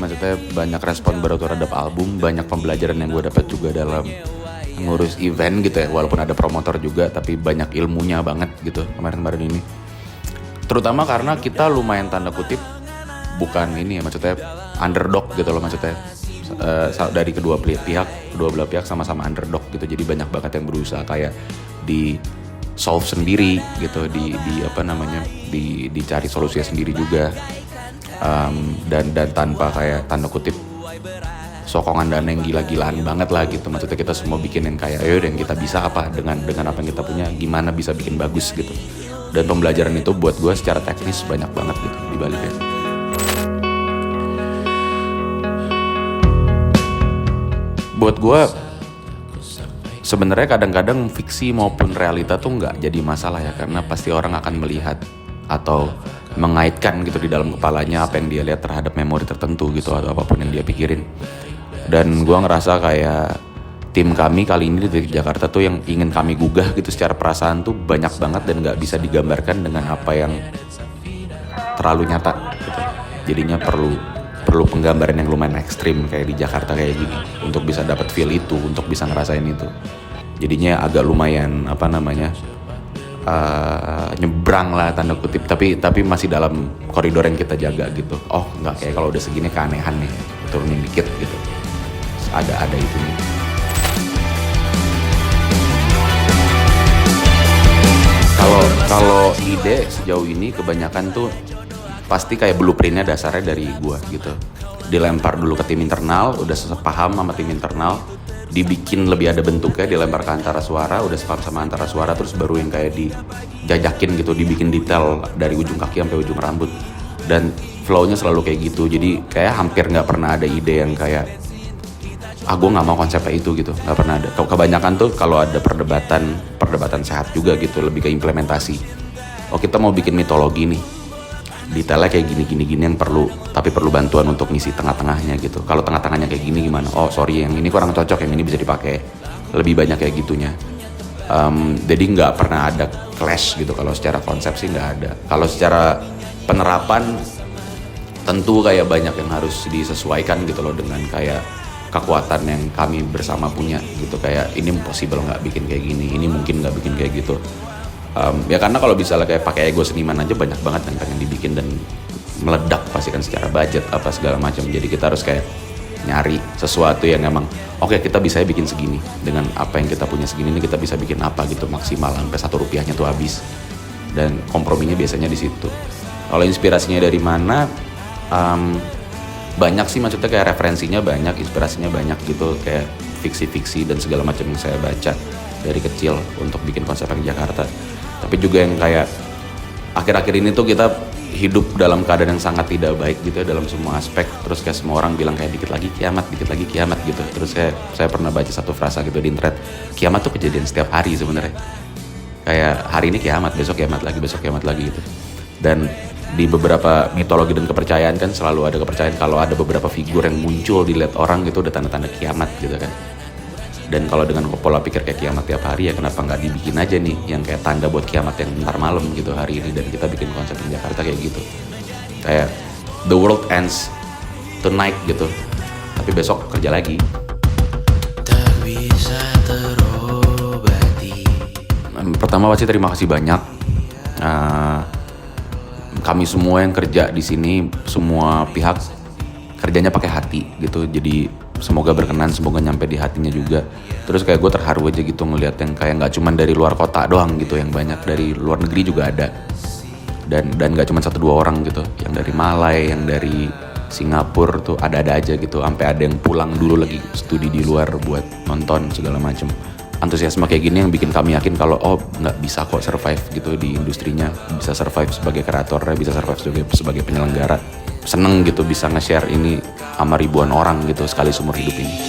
maksudnya banyak respon baru terhadap album, banyak pembelajaran yang gue dapat juga dalam ngurus event gitu ya, walaupun ada promotor juga, tapi banyak ilmunya banget gitu kemarin-kemarin ini. Terutama karena kita lumayan tanda kutip bukan ini ya, maksudnya underdog gitu loh, maksudnya dari kedua belah pihak sama-sama underdog gitu. Jadi banyak banget yang berusaha kayak di solve sendiri gitu, dicari solusinya sendiri juga, dan tanpa kayak tanda kutip sokongan dana yang gila-gilaan banget lah gitu. Maksudnya kita semua bikin yang kayak ayo yang kita bisa apa dengan apa yang kita punya, gimana bisa bikin bagus gitu. Dan pembelajaran itu buat gue secara teknis banyak banget gitu di baliknya. Buat gue sebenarnya kadang-kadang fiksi maupun realita tuh nggak jadi masalah ya, karena pasti orang akan melihat atau mengaitkan gitu di dalam kepalanya apa yang dia lihat terhadap memori tertentu gitu atau apapun yang dia pikirin. Dan gue ngerasa kayak tim kami kali ini di Jakarta tuh yang ingin kami gugah gitu secara perasaan tuh banyak banget dan nggak bisa digambarkan dengan apa yang terlalu nyata gitu. Jadinya perlu penggambaran yang lumayan ekstrim kayak di Jakarta kayak gini untuk bisa dapat feel itu, untuk bisa ngerasain itu. Jadinya agak lumayan nyebrang lah tanda kutip, tapi masih dalam koridor yang kita jaga gitu. Oh nggak kayak kalau udah segini keanehan nih, turunin dikit gitu. Ada itu nih. Kalau ide sejauh ini kebanyakan tuh pasti kayak blueprintnya dasarnya dari gua gitu. Dilempar dulu ke tim internal, udah sepaham sama tim internal, dibikin lebih ada bentuknya, dilempar ke antara suara, udah sepaham sama antara suara, terus baru yang kayak dijajakin gitu, dibikin detail dari ujung kaki sampai ujung rambut. Dan flow-nya selalu kayak gitu. Jadi kayak hampir nggak pernah ada ide yang kayak gue nggak mau konsepnya itu gitu, nggak pernah ada. Kebanyakan tuh kalau ada perdebatan sehat juga gitu, lebih ke implementasi. Oh kita mau bikin mitologi nih, detailnya kayak gini yang perlu bantuan untuk ngisi tengah-tengahnya gitu. Kalau tengah-tengahnya kayak gini gimana? Oh sorry yang ini kurang cocok, yang ini bisa dipakai. Lebih banyak kayak gitunya. Jadi nggak pernah ada clash gitu. Kalau secara konsep sih nggak ada. Kalau secara penerapan tentu kayak banyak yang harus disesuaikan gitu loh dengan kayak kekuatan yang kami bersama punya gitu. Kayak ini possible nggak bikin kayak gini, ini mungkin nggak bikin kayak gitu. Ya karena kalau misalnya kayak pakai ego seniman aja banyak banget yang pengen dibikin dan meledak pasti kan secara budget apa segala macam. Jadi kita harus kayak nyari sesuatu yang emang oke, kita bisa bikin segini, dengan apa yang kita punya segini ini kita bisa bikin apa gitu maksimal sampai Rp1 tuh habis. Dan komprominya biasanya di situ. Kalau inspirasinya dari mana? Banyak sih, maksudnya kayak referensinya banyak, inspirasinya banyak gitu, kayak fiksi-fiksi dan segala macam yang saya baca dari kecil untuk bikin konsep yang Jakarta. Tapi juga yang kayak akhir-akhir ini tuh kita hidup dalam keadaan yang sangat tidak baik gitu ya dalam semua aspek. Terus kayak semua orang bilang kayak dikit lagi kiamat gitu. Terus saya pernah baca satu frasa gitu di internet, kiamat tuh kejadian setiap hari sebenarnya. Kayak hari ini kiamat, besok kiamat lagi gitu. Dan di beberapa mitologi dan kepercayaan kan selalu ada kepercayaan kalau ada beberapa figur yang muncul dilihat orang gitu udah tanda-tanda kiamat gitu kan. Dan kalau dengan pola pikir kayak kiamat tiap hari, ya kenapa nggak dibikin aja nih yang kayak tanda buat kiamat yang ntar malam gitu hari ini. Dan kita bikin konsep di Jakarta kayak gitu, kayak the world ends tonight gitu, tapi besok kerja lagi. Tak bisa terobati. Pertama pasti terima kasih banyak. Kami semua yang kerja di sini, semua pihak kerjanya pakai hati gitu. Jadi semoga berkenan, semoga nyampe di hatinya juga. Terus kayak gue terharu aja gitu ngeliat yang kayak nggak cuman dari luar kota doang gitu, yang banyak dari luar negeri juga ada. Dan nggak cuma 1-2 orang gitu, yang dari Malai, yang dari Singapura tuh ada-ada aja gitu. Sampai ada yang pulang dulu lagi studi di luar buat nonton segala macem. Antusiasme kayak gini yang bikin kami yakin kalau nggak bisa kok survive gitu di industrinya, bisa survive sebagai kreator, bisa survive sebagai penyelenggara. Seneng gitu bisa nge-share ini sama ribuan orang gitu sekali seumur hidup ini.